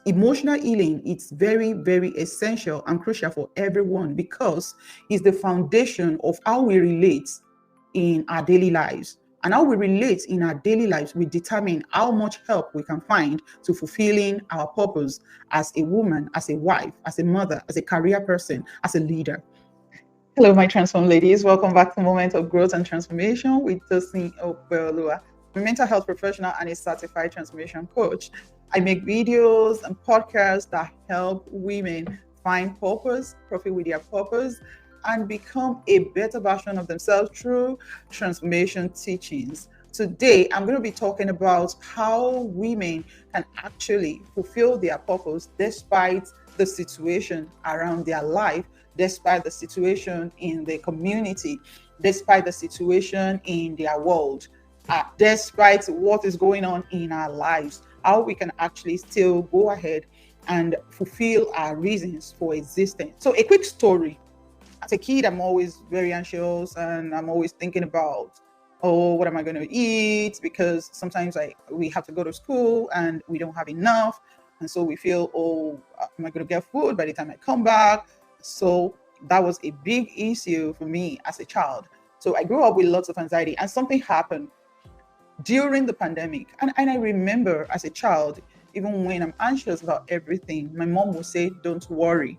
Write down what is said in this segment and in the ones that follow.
emotional healing, it's very, very essential and crucial for everyone because it's the foundation of how we relate in our daily lives. And how we relate in our daily lives will determine how much help we can find to fulfilling our purpose as a woman, as a wife, as a mother, as a career person, as a leader. Hello, my transform ladies. Welcome back to Moment of Growth and Transformation with Tosin Opeoluwa. I'm a mental health professional and a certified transformation coach. I make videos and podcasts that help women find purpose, profit with their purpose, and become a better version of themselves through transformation teachings. Today, I'm going to be talking about how women can actually fulfill their purpose despite the situation around their life, despite the situation in the community, despite the situation in their world, despite what is going on in our lives, how we can actually still go ahead and fulfill our reasons for existence. So a quick story. As a kid, I'm always very anxious and I'm always thinking about, oh, what am I going to eat? Because sometimes we have to go to school and we don't have enough. And so we feel, oh, am I going to get food by the time I come back? So that was a big issue for me as a child. So I grew up with lots of anxiety, and something happened during the pandemic. And I remember as a child, even when I'm anxious about everything, my mom will say, don't worry.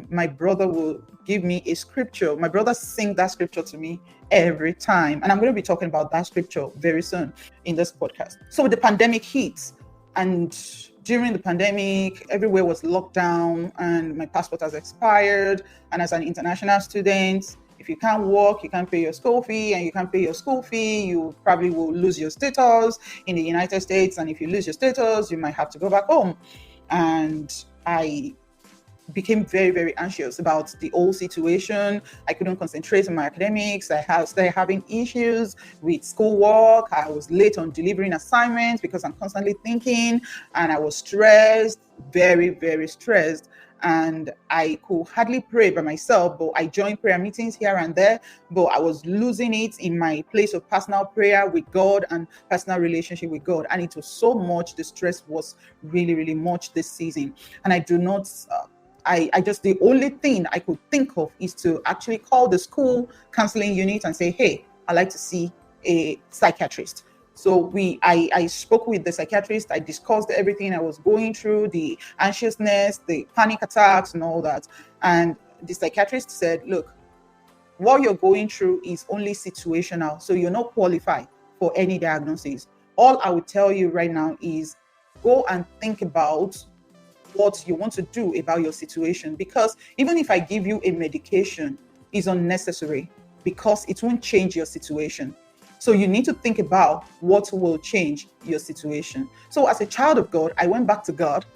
My brother will give me a scripture. My brother sings that scripture to me every time. And I'm going to be talking about that scripture very soon in this podcast. So the pandemic hits, and during the pandemic, everywhere was locked down and my passport has expired. And as an international student, if you can't work, you can't pay your school fee, and you can't pay your school fee, you probably will lose your status in the United States. And if you lose your status, you might have to go back home. And I became very, very anxious about the whole situation. I couldn't concentrate on my academics. I started having issues with schoolwork. I was late on delivering assignments because I'm constantly thinking, and I was stressed, very, very stressed. And I could hardly pray by myself, but I joined prayer meetings here and there, but I was losing it in my place of personal prayer with God and personal relationship with God. And it was so much, the stress was really, really much this season. And I do not, I just, the only thing I could think of is to actually call the school counseling unit and say, hey, I'd like to see a psychiatrist. So I spoke with the psychiatrist. I discussed everything I was going through, the anxiousness, the panic attacks and all that. And the psychiatrist said, look, what you're going through is only situational. So you're not qualified for any diagnosis. All I would tell you right now is go and think about what you want to do about your situation. Because even if I give you a medication, it's unnecessary because it won't change your situation. So you need to think about what will change your situation. So as a child of God, I went back to God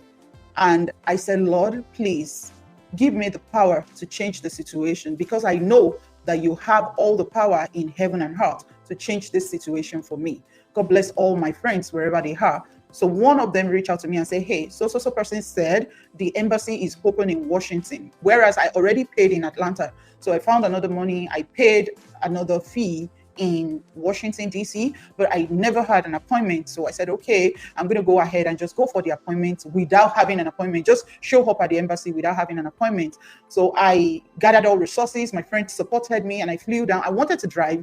and I said, Lord, please give me the power to change the situation, because I know that you have all the power in heaven and earth to change this situation for me. God bless all my friends wherever they are. So one of them reached out to me and said, hey, so person said the embassy is open in Washington, whereas I already paid in Atlanta. So I found another money. I paid another fee in Washington, D.C., but I never had an appointment. So I said, okay, I'm going to go ahead and just go for the appointment without having an appointment, just show up at the embassy without having an appointment. So I gathered all resources. My friends supported me and I flew down. I wanted to drive,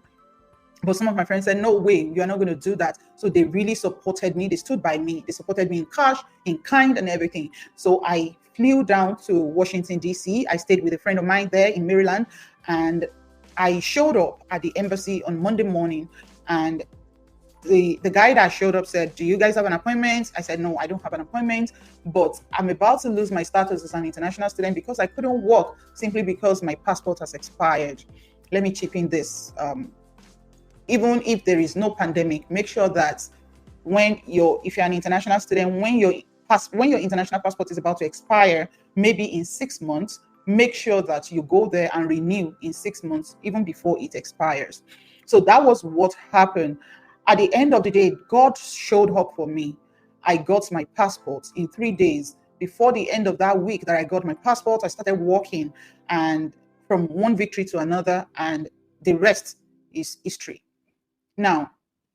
but some of my friends said, no way, you're not going to do that. So they really supported me. They stood by me. They supported me in cash, in kind, and everything. So I flew down to Washington, D.C. I stayed with a friend of mine there in Maryland, and I showed up at the embassy on Monday morning, and the guy that showed up said, do you guys have an appointment? I said, no, I don't have an appointment, but I'm about to lose my status as an international student because I couldn't work simply because my passport has expired. Let me chip in this. Even if there is no pandemic, make sure that if you're an international student, when your international passport is about to expire, maybe in 6 months, make sure that you go there and renew in 6 months, even before it expires. So that was what happened. At the end of the day, God showed up for me. I got my passport in 3 days. Before the end of that week that I got my passport, I started walking, and from one victory to another, and the rest is history. Now,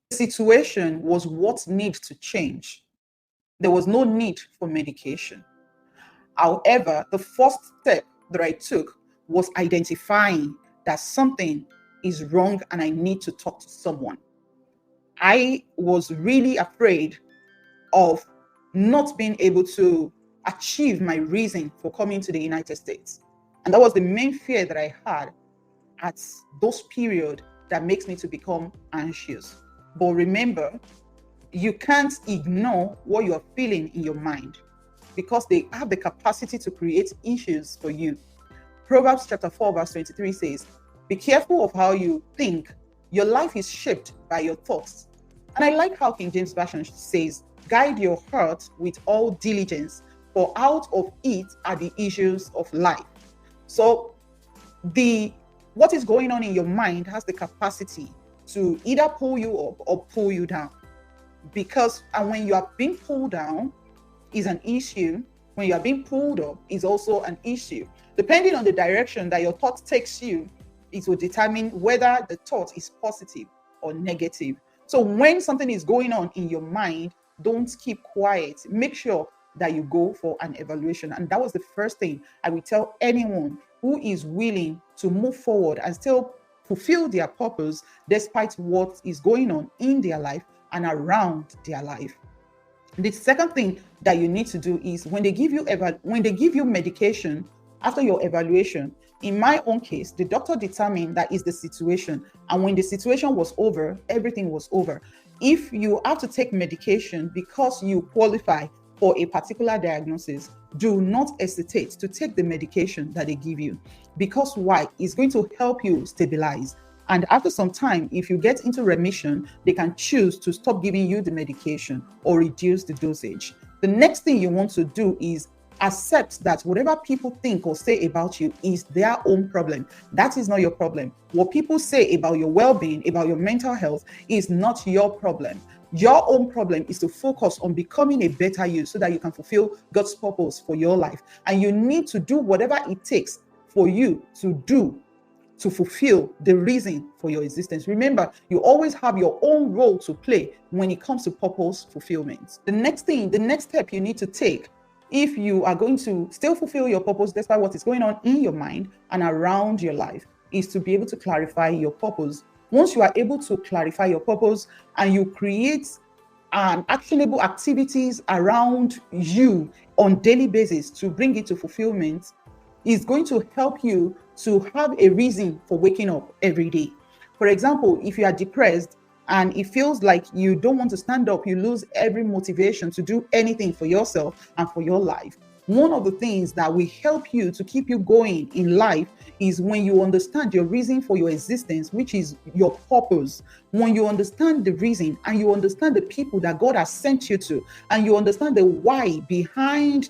the situation was what needs to change. There was no need for medication. However, the first step that I took was identifying that something is wrong and I need to talk to someone. I was really afraid of not being able to achieve my reason for coming to the United States. And that was the main fear that I had at those periods that makes me to become anxious. But remember, you can't ignore what you are feeling in your mind because they have the capacity to create issues for you. Proverbs chapter 4 verse 23 says, be careful of how you think. Your life is shaped by your thoughts. And I like how King James Version says, guide your heart with all diligence, for out of it are the issues of life. So what is going on in your mind has the capacity to either pull you up or pull you down. And when you are being pulled down is an issue, when you are being pulled up is also an issue. Depending on the direction that your thought takes you, it will determine whether the thought is positive or negative. So when something is going on in your mind, don't keep quiet. Make sure that you go for an evaluation. And that was the first thing I would tell anyone who is willing to move forward and still fulfill their purpose despite what is going on in their life and around their life. The second thing that you need to do is when they give you medication after your evaluation, in my own case, the doctor determined that is the situation. And when the situation was over, everything was over. If you have to take medication because you qualify for a particular diagnosis, do not hesitate to take the medication that they give you. Because why? It's going to help you stabilize. And after some time, if you get into remission, they can choose to stop giving you the medication or reduce the dosage. The next thing you want to do is accept that whatever people think or say about you is their own problem. That is not your problem. What people say about your well-being, about your mental health is not your problem. Your own problem is to focus on becoming a better you so that you can fulfill God's purpose for your life. And you need to do whatever it takes for you to fulfill the reason for your existence. Remember, you always have your own role to play when it comes to purpose fulfillment. The next step you need to take if you are going to still fulfill your purpose despite what is going on in your mind and around your life is to be able to clarify your purpose. Once you are able to clarify your purpose and you create actionable activities around you on daily basis to bring it to fulfillment, is going to help you to have a reason for waking up every day. For example, if you are depressed and it feels like you don't want to stand up, you lose every motivation to do anything for yourself and for your life. One of the things that will help you to keep you going in life is when you understand your reason for your existence, which is your purpose. When you understand the reason and you understand the people that God has sent you to, and you understand the why behind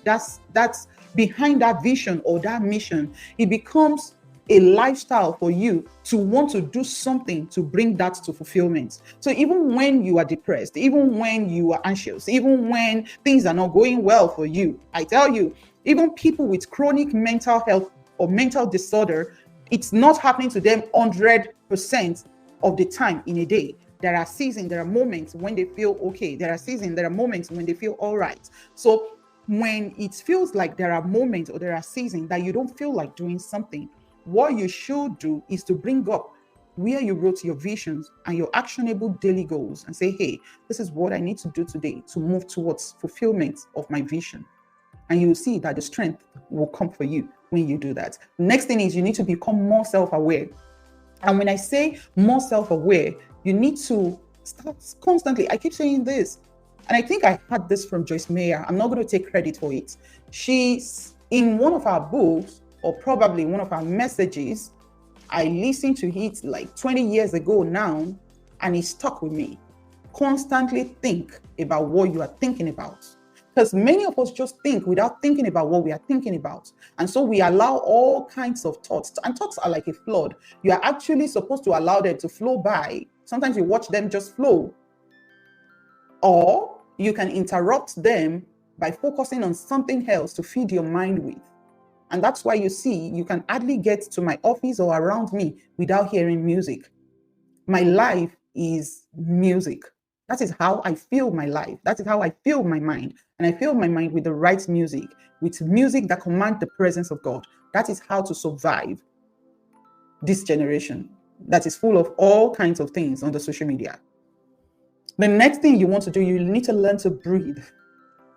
behind that vision or that mission, it becomes a lifestyle for you to want to do something to bring that to fulfillment. So even when you are depressed, even when you are anxious, even when things are not going well for you, I tell you, even people with chronic mental health or mental disorder, it's not happening to them 100% of the time in a day. There are seasons, there are moments when they feel okay. There are seasons, there are moments when they feel all right. So when it feels like there are moments or there are seasons that you don't feel like doing something, what you should do is to bring up where you wrote your visions and your actionable daily goals and say, hey, this is what I need to do today to move towards fulfillment of my vision. And you will see that the strength will come for you when you do that. Next thing is you need to become more self-aware. And when I say more self-aware, you need to start constantly. I keep saying this, and I think I had this from Joyce Meyer. I'm not going to take credit for it. She's in one of our books, or probably one of our messages. I listened to it like 20 years ago now, and it stuck with me. Constantly think about what you are thinking about. Because many of us just think without thinking about what we are thinking about. And so we allow all kinds of thoughts. And thoughts are like a flood. You are actually supposed to allow them to flow by. Sometimes you watch them just flow. Or you can interrupt them by focusing on something else to feed your mind with. And that's why you see, you can hardly get to my office or around me without hearing music. My life is music. That is how I feel my life. That is how I feel my mind. And I feel my mind with the right music, with music that commands the presence of God. That is how to survive this generation that is full of all kinds of things on the social media. The next thing you want to do, you need to learn to breathe.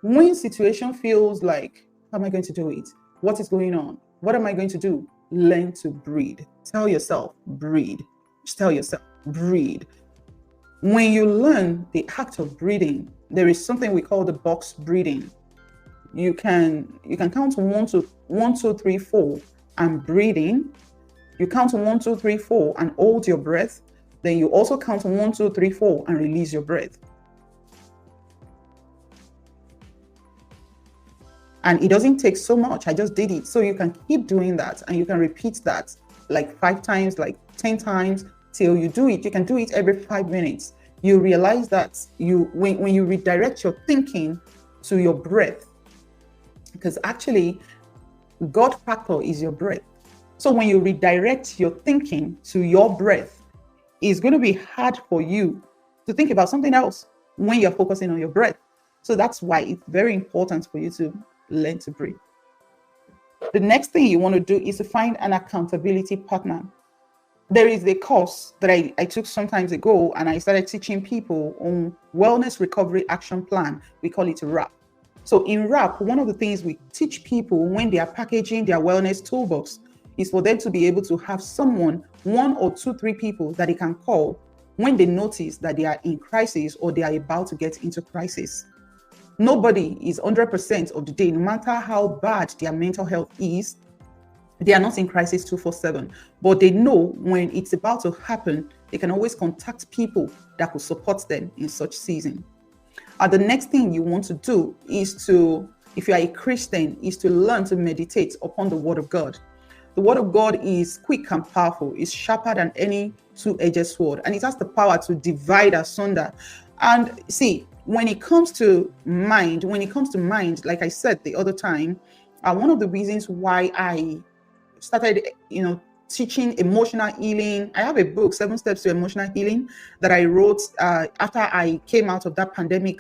When situation feels like, how am I going to do it? What is going on? What am I going to do? Learn to breathe. Tell yourself, breathe. Just tell yourself, breathe. When you learn the act of breathing, there is something we call the box breathing. You can count to 1, 2, 3, 4 and breathing. You count to 1, 2, 3, 4 and hold your breath. Then you also count to 1, 2, 3, 4 and release your breath. And it doesn't take so much. I just did it. So you can keep doing that and you can repeat that like 5 times, like 10 times till you do it. You can do it every 5 minutes. You realize that when you redirect your thinking to your breath, because actually God factor is your breath. So when you redirect your thinking to your breath, it's going to be hard for you to think about something else when you're focusing on your breath. So that's why it's very important for you to learn to breathe. The next thing you want to do is to find an accountability partner. There is a course that I took some time ago, and I started teaching people on wellness recovery action plan. We call it RAP. So in RAP, one of the things we teach people when they are packaging their wellness toolbox is for them to be able to have someone, 1 or 2, 3 people that they can call when they notice that they are in crisis or they are about to get into crisis. Nobody is 100% of the day, no matter how bad their mental health is, they are not in crisis 24/7, but they know when it's about to happen, they can always contact people that could support them in such season. The next thing you want to do is to, if you are a Christian, is to learn to meditate upon the Word of God. The Word of God is quick and powerful. It's sharper than any two-edged sword, and it has the power to divide asunder. And see, when it comes to mind, like I said the other time, one of the reasons why I started, teaching emotional healing. I have a book, 7 Steps to Emotional Healing, that I wrote after I came out of that pandemic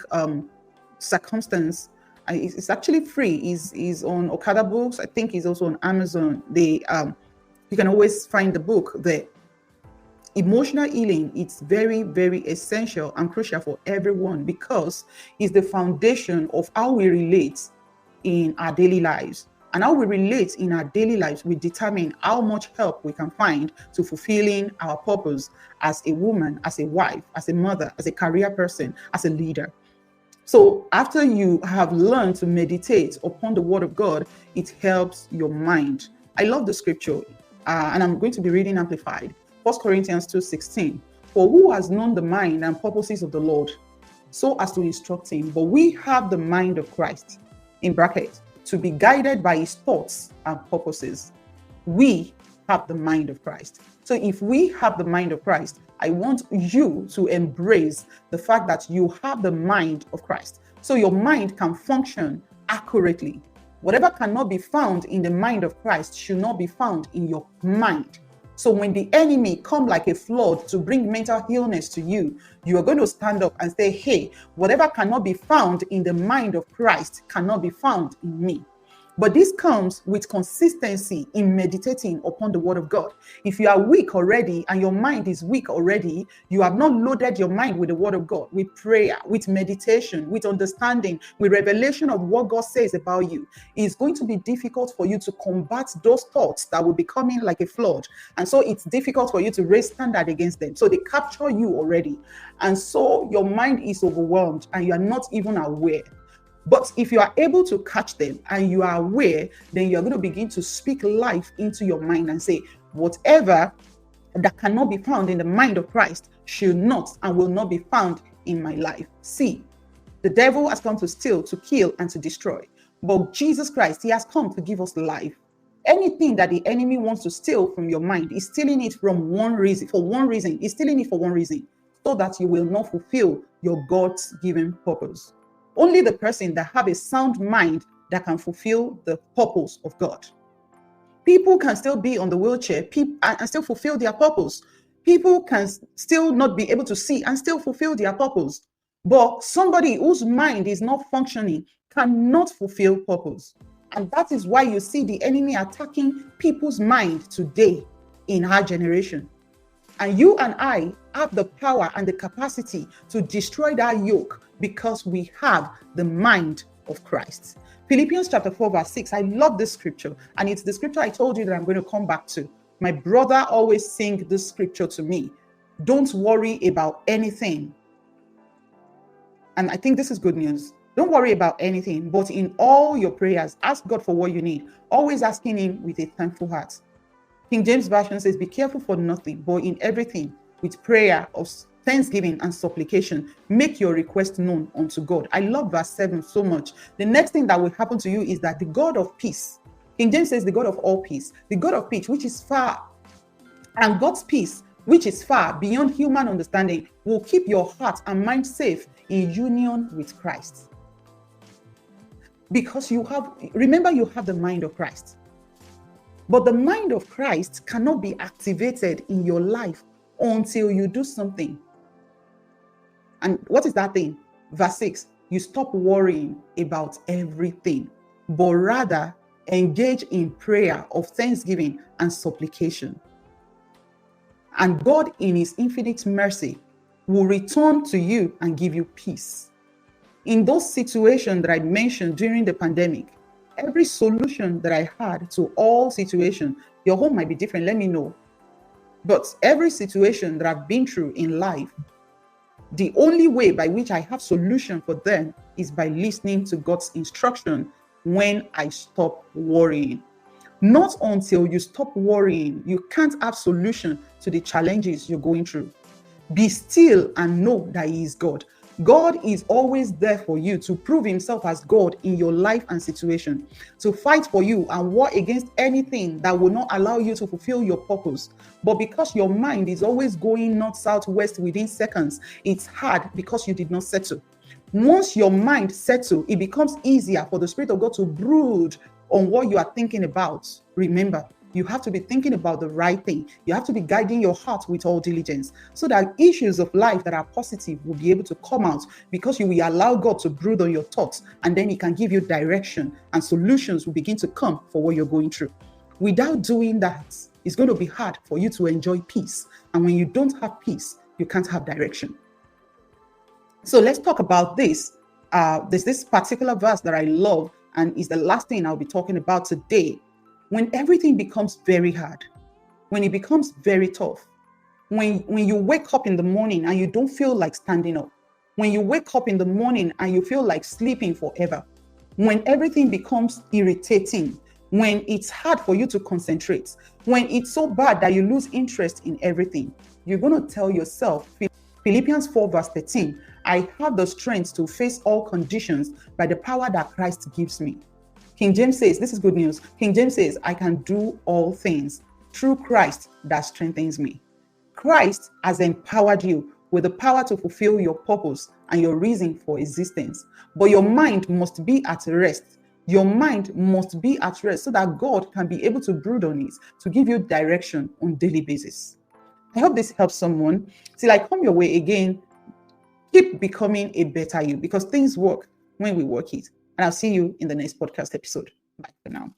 circumstance. It's actually free. Is on Okada Books. I think it's also on Amazon. You can always find the book there. Emotional healing, it's very, very essential and crucial for everyone because it's the foundation of how we relate in our daily lives. And how we relate in our daily lives will determine how much help we can find to fulfilling our purpose as a woman, as a wife, as a mother, as a career person, as a leader. So after you have learned to meditate upon the Word of God, it helps your mind. I love the scripture, and I'm going to be reading Amplified. 1 Corinthians 2:16. For who has known the mind and purposes of the Lord, so as to instruct him? But we have the mind of Christ, in brackets, to be guided by his thoughts and purposes. We have the mind of Christ. So if we have the mind of Christ, I want you to embrace the fact that you have the mind of Christ. So your mind can function accurately. Whatever cannot be found in the mind of Christ should not be found in your mind. So when the enemy come like a flood to bring mental illness to you, you are going to stand up and say, hey, whatever cannot be found in the mind of Christ cannot be found in me. But this comes with consistency in meditating upon the Word of God. If you are weak already and your mind is weak already, you have not loaded your mind with the Word of God, with prayer, with meditation, with understanding, with revelation of what God says about you. It's going to be difficult for you to combat those thoughts that will be coming like a flood. And so it's difficult for you to raise standard against them. So they capture you already. And so your mind is overwhelmed and you are not even aware. But if you are able to catch them and you are aware, then you're going to begin to speak life into your mind and say, whatever that cannot be found in the mind of Christ should not and will not be found in my life. See, the devil has come to steal, to kill, and to destroy. But Jesus Christ, he has come to give us life. Anything that the enemy wants to steal from your mind is stealing it for one reason. He's stealing it for one reason, so that you will not fulfill your God's-given purpose. Only the person that have a sound mind that can fulfill the purpose of God. People can still be on the wheelchair and still fulfill their purpose. People can still not be able to see and still fulfill their purpose. But somebody whose mind is not functioning cannot fulfill purpose. And that is why you see the enemy attacking people's mind today in our generation. And you and I have the power and the capacity to destroy that yoke because we have the mind of Christ. Philippians chapter 4 verse 6. I love this scripture. And it's the scripture I told you that I'm going to come back to. My brother always sing this scripture to me. Don't worry about anything. And I think this is good news. Don't worry about anything, but in all your prayers, ask God for what you need. Always asking him with a thankful heart. King James Version says, be careful for nothing, but in everything, with prayer of thanksgiving and supplication, make your request known unto God. I love verse 7 so much. The next thing that will happen to you is that the God of peace, King James says the God of all peace, the God of peace, which is far, and God's peace, which is far beyond human understanding, will keep your heart and mind safe in union with Christ. Because you have the mind of Christ. But the mind of Christ cannot be activated in your life until you do something. And what is that thing? Verse 6, you stop worrying about everything, but rather engage in prayer of thanksgiving and supplication. And God, in his infinite mercy, will return to you and give you peace. In those situations that I mentioned during the pandemic, every solution that I had to all situations, your home might be different, let me know. But every situation that I've been through in life, the only way by which I have solution for them is by listening to God's instruction when I stop worrying. Not until you stop worrying, you can't have solution to the challenges you're going through. Be still and know that he is God. God is always there for you to prove himself as God in your life and situation, to fight for you and war against anything that will not allow you to fulfill your purpose. But because your mind is always going north, south, west within seconds, it's hard because you did not settle. Once your mind settles, it becomes easier for the Spirit of God to brood on what you are thinking about. Remember, you have to be thinking about the right thing. You have to be guiding your heart with all diligence so that issues of life that are positive will be able to come out because you will allow God to brood on your thoughts, and then he can give you direction and solutions will begin to come for what you're going through. Without doing that, it's going to be hard for you to enjoy peace. And when you don't have peace, you can't have direction. So let's talk about this. There's this particular verse that I love, and is the last thing I'll be talking about today. When everything becomes very hard, when it becomes very tough, when you wake up in the morning and you don't feel like standing up, when you wake up in the morning and you feel like sleeping forever, when everything becomes irritating, when it's hard for you to concentrate, when it's so bad that you lose interest in everything, you're going to tell yourself, Philippians 4 verse 13, I have the strength to face all conditions by the power that Christ gives me. King James says, this is good news. King James says, I can do all things through Christ that strengthens me. Christ has empowered you with the power to fulfill your purpose and your reason for existence. But your mind must be at rest. Your mind must be at rest so that God can be able to brood on it, to give you direction on a daily basis. I hope this helps someone. Till I come your way again, keep becoming a better you, because things work when we work it. And I'll see you in the next podcast episode. Bye for now.